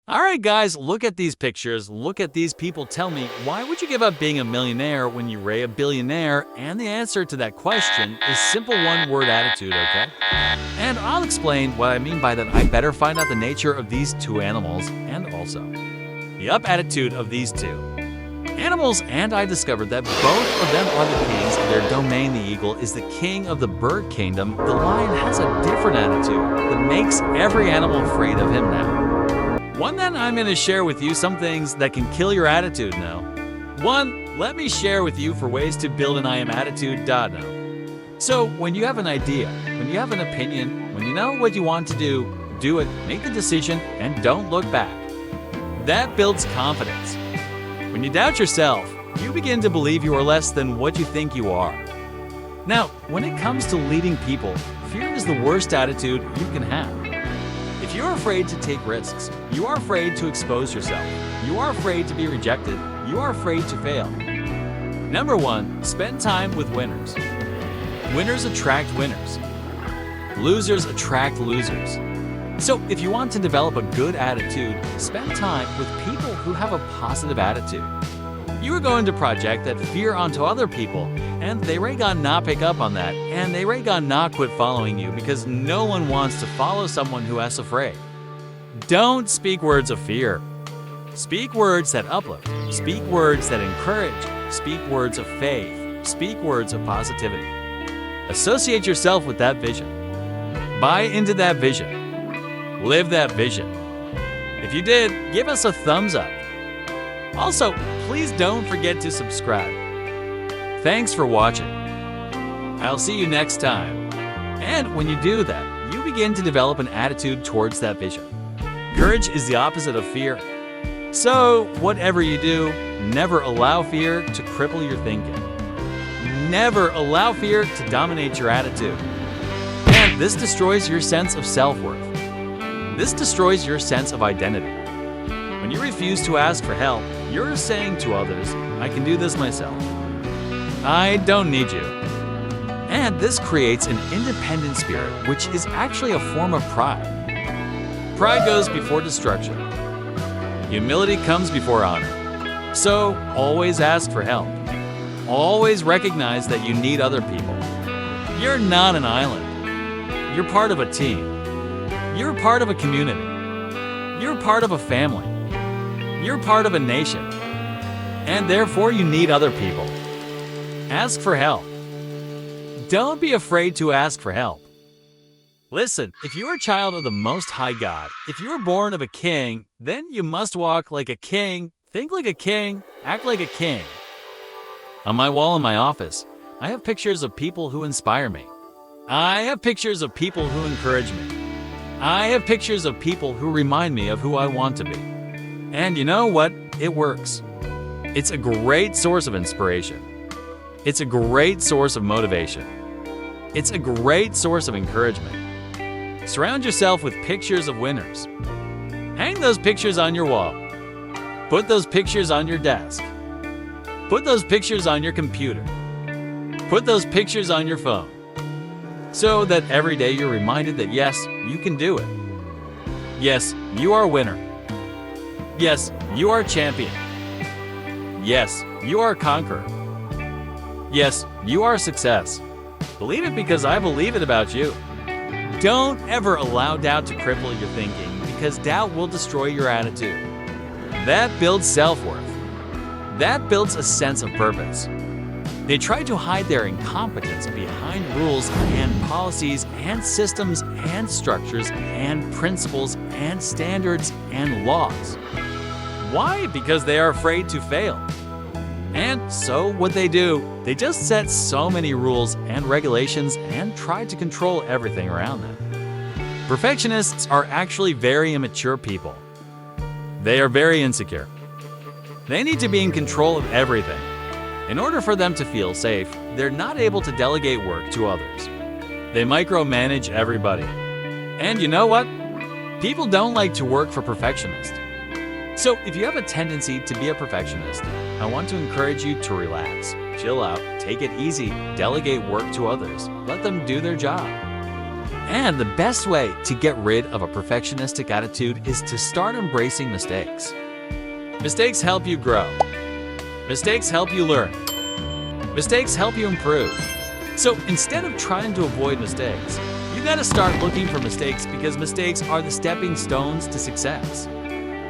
All right, guys, look at these pictures. Look at these people. Tell me, why would you give up being a millionaire when you raise a billionaire? And the answer to that question is simple one-word attitude, okay? And I'll explain what I mean by that. I better find out the nature of these two animals and also the up attitude of these two animals. And I discovered that both of them are the kings of their domain. The eagle is the king of the bird kingdom. The lion has a different attitude that makes every animal afraid of him now. One, then I'm going to share with you some things that can kill your attitude now. One, let me share with you for ways to build an I am attitude. Now. So when you have an idea, when you have an opinion, when you know what you want to do it, make the decision, and don't look back. That builds confidence. When you doubt yourself, you begin to believe you are less than what you think you are. Now, when it comes to leading people, fear is the worst attitude you can have. If you're afraid to take risks, you are afraid to expose yourself, you are afraid to be rejected, you are afraid to fail. Number one, spend time with winners. Winners attract winners. Losers attract losers. So if you want to develop a good attitude, spend time with people who have a positive attitude. You are going to project that fear onto other people, and they may not pick up on that, and they may not quit following you because no one wants to follow someone who is afraid. Don't speak words of fear. Speak words that uplift. Speak words that encourage. Speak words of faith. Speak words of positivity. Associate yourself with that vision. Buy into that vision. Live that vision. If you did, give us a thumbs up. Also, please don't forget to subscribe. Thanks for watching. I'll see you next time. And when you do that, you begin to develop an attitude towards that vision. Courage is the opposite of fear. So, whatever you do, never allow fear to cripple your thinking. Never allow fear to dominate your attitude. And this destroys your sense of self-worth. This destroys your sense of identity. When you refuse to ask for help, you're saying to others, I can do this myself. I don't need you. And this creates an independent spirit, which is actually a form of pride. Pride goes before destruction. Humility comes before honor. So always ask for help. Always recognize that you need other people. You're not an island. You're part of a team. You're part of a community. You're part of a family. You're part of a nation. And therefore you need other people. Ask for help. Don't be afraid to ask for help. Listen, if you are a child of the Most High God, if you are born of a king, then you must walk like a king, think like a king, act like a king. On my wall in my office, I have pictures of people who inspire me. I have pictures of people who encourage me. I have pictures of people who remind me of who I want to be. And you know what? It works. It's a great source of inspiration. It's a great source of motivation. It's a great source of encouragement. Surround yourself with pictures of winners. Hang those pictures on your wall. Put those pictures on your desk. Put those pictures on your computer. Put those pictures on your phone. So that every day you're reminded that yes, you can do it. Yes, you are a winner. Yes, you are a champion. Yes, you are a conqueror. Yes, you are a success. Believe it because I believe it about you. Don't ever allow doubt to cripple your thinking because doubt will destroy your attitude. That builds self-worth. That builds a sense of purpose. They try to hide their incompetence behind rules and policies and systems and structures and principles and standards and laws. Why? Because they are afraid to fail. And so what they do, they just set so many rules and regulations and try to control everything around them. Perfectionists are actually very immature people. They are very insecure. They need to be in control of everything. In order for them to feel safe, they're not able to delegate work to others. They micromanage everybody. And you know what? People don't like to work for perfectionists. So if you have a tendency to be a perfectionist, I want to encourage you to relax, chill out, take it easy, delegate work to others, let them do their job. And the best way to get rid of a perfectionistic attitude is to start embracing mistakes. Mistakes help you grow. Mistakes help you learn. Mistakes help you improve. So instead of trying to avoid mistakes, you gotta start looking for mistakes because mistakes are the stepping stones to success.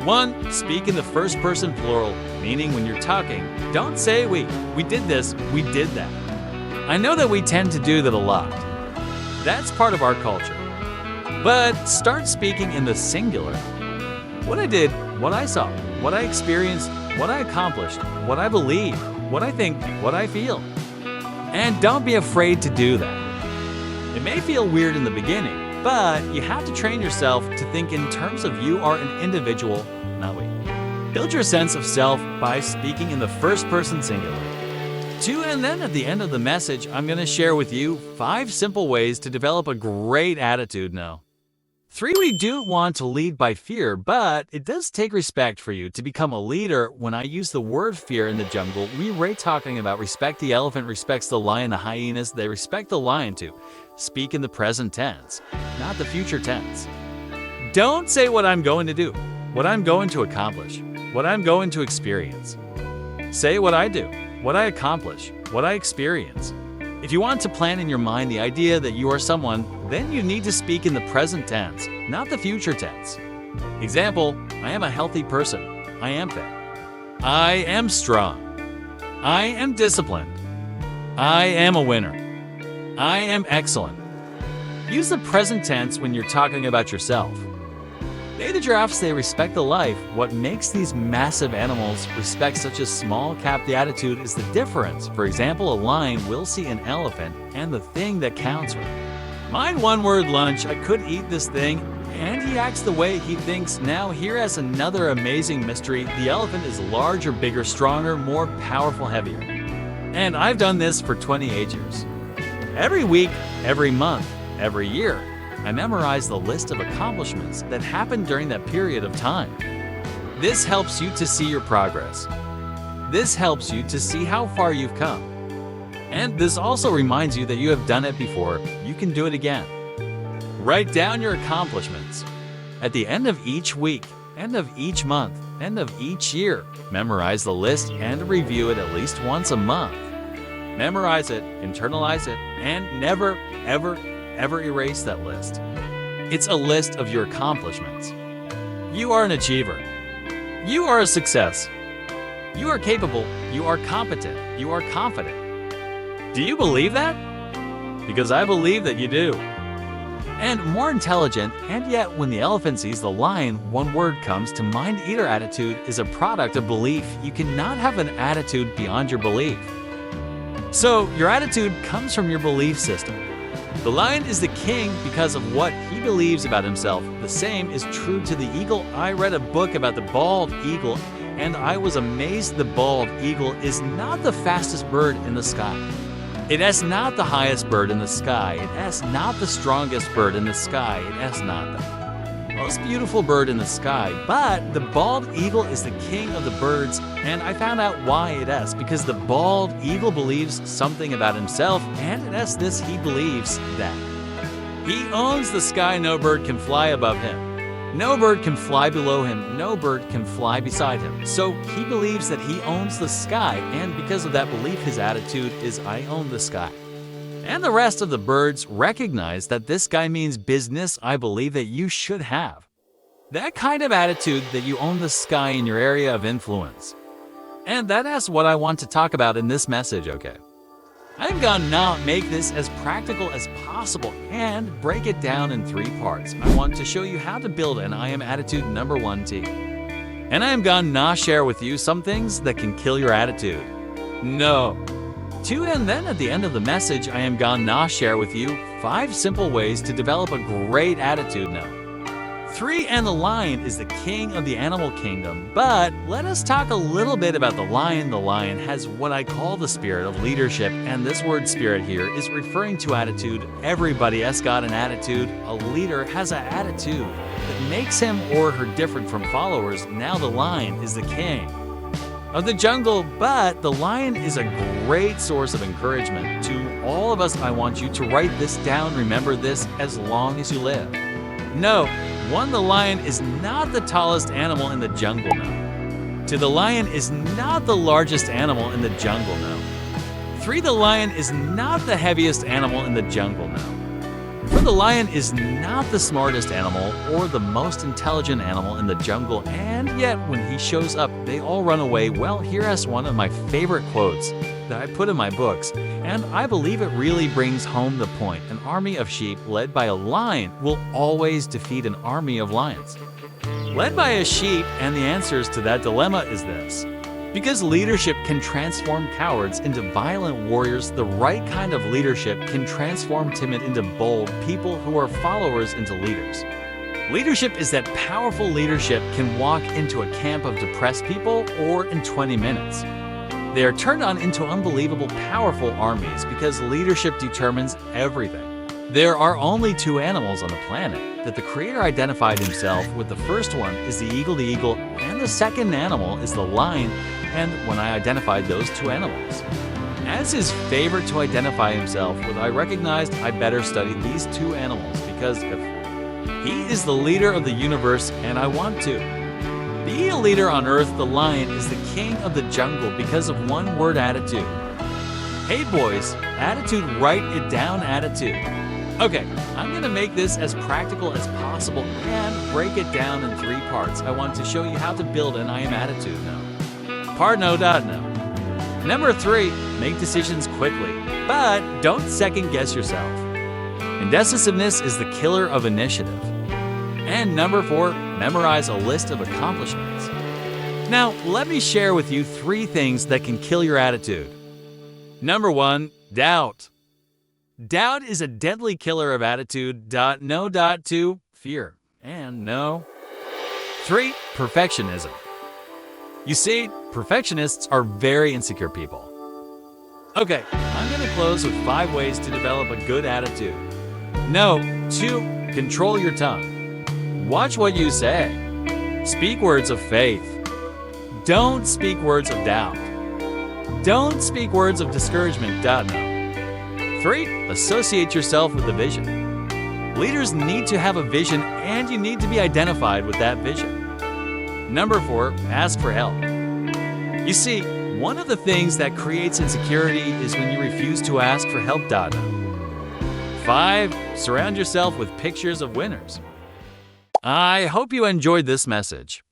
1. Speak in the first person plural, meaning when you're talking, don't say we did this, we did that. I know that we tend to do that a lot. That's part of our culture. But start speaking in the singular. What I did, what I saw, what I experienced, what I accomplished, what I believe, what I think, what I feel. And don't be afraid to do that. It may feel weird in the beginning, but you have to train yourself to think in terms of you are an individual, not we. Build your sense of self by speaking in the first person singular. 2, and then at the end of the message, I'm going to share with you 5 simple ways to develop a great attitude now. 3, we do want to lead by fear, but it does take respect for you to become a leader. When I use the word fear in the jungle, we're talking about respect. The elephant respects the lion, the hyenas, they respect the lion too. Speak in the present tense, not the future tense. Don't say what I'm going to do, what I'm going to accomplish, what I'm going to experience. Say what I do, what I accomplish, what I experience. If you want to plant in your mind the idea that you are someone, then you need to speak in the present tense, not the future tense. Example, I am a healthy person. I am fit. I am strong. I am disciplined. I am a winner. I am excellent. Use the present tense when you're talking about yourself. They, the giraffes, they respect the life. What makes these massive animals respect such a small cap? The attitude is the difference. For example, a lion will see an elephant and the thing that counts with it. Mine one word lunch, I could eat this thing, and he acts the way he thinks. Now here is another amazing mystery. The elephant is larger, bigger, stronger, more powerful, heavier. And I've done this for 28 years. Every week, every month, every year, I memorize the list of accomplishments that happened during that period of time. This helps you to see your progress. This helps you to see how far you've come. And this also reminds you that you have done it before. You can do it again. Write down your accomplishments. At the end of each week, end of each month, end of each year, memorize the list and review it at least once a month. Memorize it, internalize it, and never, ever erase that list. It's a list of your accomplishments. You are an achiever. You are a success. You are capable. You are competent. You are confident. Do you believe that? Because I believe that you do. And more intelligent, and yet when the elephant sees the lion, one word comes to mind. Eater attitude is a product of belief. You cannot have an attitude beyond your belief. So your attitude comes from your belief system. The lion is the king because of what he believes about himself. The same is true to the eagle. I read a book about the bald eagle, and I was amazed the bald eagle is not the fastest bird in the sky. It is not the highest bird in the sky. It is not the strongest bird in the sky. It is not the most beautiful bird in the sky. But the bald eagle is the king of the birds, and I found out why it is. Because the bald eagle believes something about himself, and it is this: he believes that he owns the sky. No bird can fly above him. No bird can fly below him. No bird can fly beside him. So he believes that he owns the sky, and because of that belief, his attitude is, I own the sky. And the rest of the birds recognize that this guy means business. I believe that you should have that kind of attitude, that you own the sky in your area of influence. And that is what I want to talk about in this message, okay? I'm gonna now make this as practical as possible and break it down in 3 parts. I want to show you how to build an I am attitude number 1 T. And I am gonna now share with you some things that can kill your attitude. No. 2, and then at the end of the message, I am gonna now share with you 5 simple ways to develop a great attitude now. 3, and the lion is the king of the animal kingdom. But let us talk a little bit about the lion. The lion has what I call the spirit of leadership, and this word spirit here is referring to attitude. Everybody has got an attitude. A leader has an attitude that makes him or her different from followers. Now the lion is the king. of the jungle, but the lion is a great source of encouragement to all of us. I want you to write this down. Remember this as long as you live. No, 1, the lion is not the tallest animal in the jungle, no. 2, the lion is not the largest animal in the jungle, no. 3, the lion is not the heaviest animal in the jungle, no. 4, the lion is not the smartest animal or the most intelligent animal in the jungle, and yet when he shows up, they all run away. Well, here's one of my favorite quotes that I put in my books, and I believe it really brings home the point. An army of sheep led by a lion will always defeat an army of lions. Led by a sheep, and the answers to that dilemma is this. Because leadership can transform cowards into violent warriors, the right kind of leadership can transform timid into bold, people who are followers into leaders. Leadership is that powerful leadership can walk into a camp of depressed people or in 20 minutes. They are turned on into unbelievable powerful armies because leadership determines everything. There are only 2 animals on the planet that the Creator identified himself with. The first one is the eagle, and the second animal is the lion. And when I identified those 2 animals as his favorite to identify himself with, I recognized I better study these 2 animals, because if he is the leader of the universe and I want to be a leader on earth, the lion is the king of the jungle because of one word: attitude. Hey boys, attitude, write it down, attitude. Okay, I'm gonna make this as practical as possible and break it down in 3 parts. I want to show you how to build an I am attitude now. Part no. Number 3, make decisions quickly, but don't second guess yourself. Indecisiveness is the killer of initiative. And number 4, memorize a list of accomplishments. Now, let me share with you 3 things that can kill your attitude. Number 1, doubt. Doubt is a deadly killer of attitude. No. 2, fear. And no. 3, perfectionism. You see, perfectionists are very insecure people. Okay, I'm going to close with 5 ways to develop a good attitude. No. 2, control your tongue. Watch what you say. Speak words of faith. Don't speak words of doubt. Don't speak words of discouragement. No. 3, associate yourself with a vision. Leaders need to have a vision, and you need to be identified with that vision. Number 4, ask for help. You see, one of the things that creates insecurity is when you refuse to ask for help. No. 5, surround yourself with pictures of winners. I hope you enjoyed this message.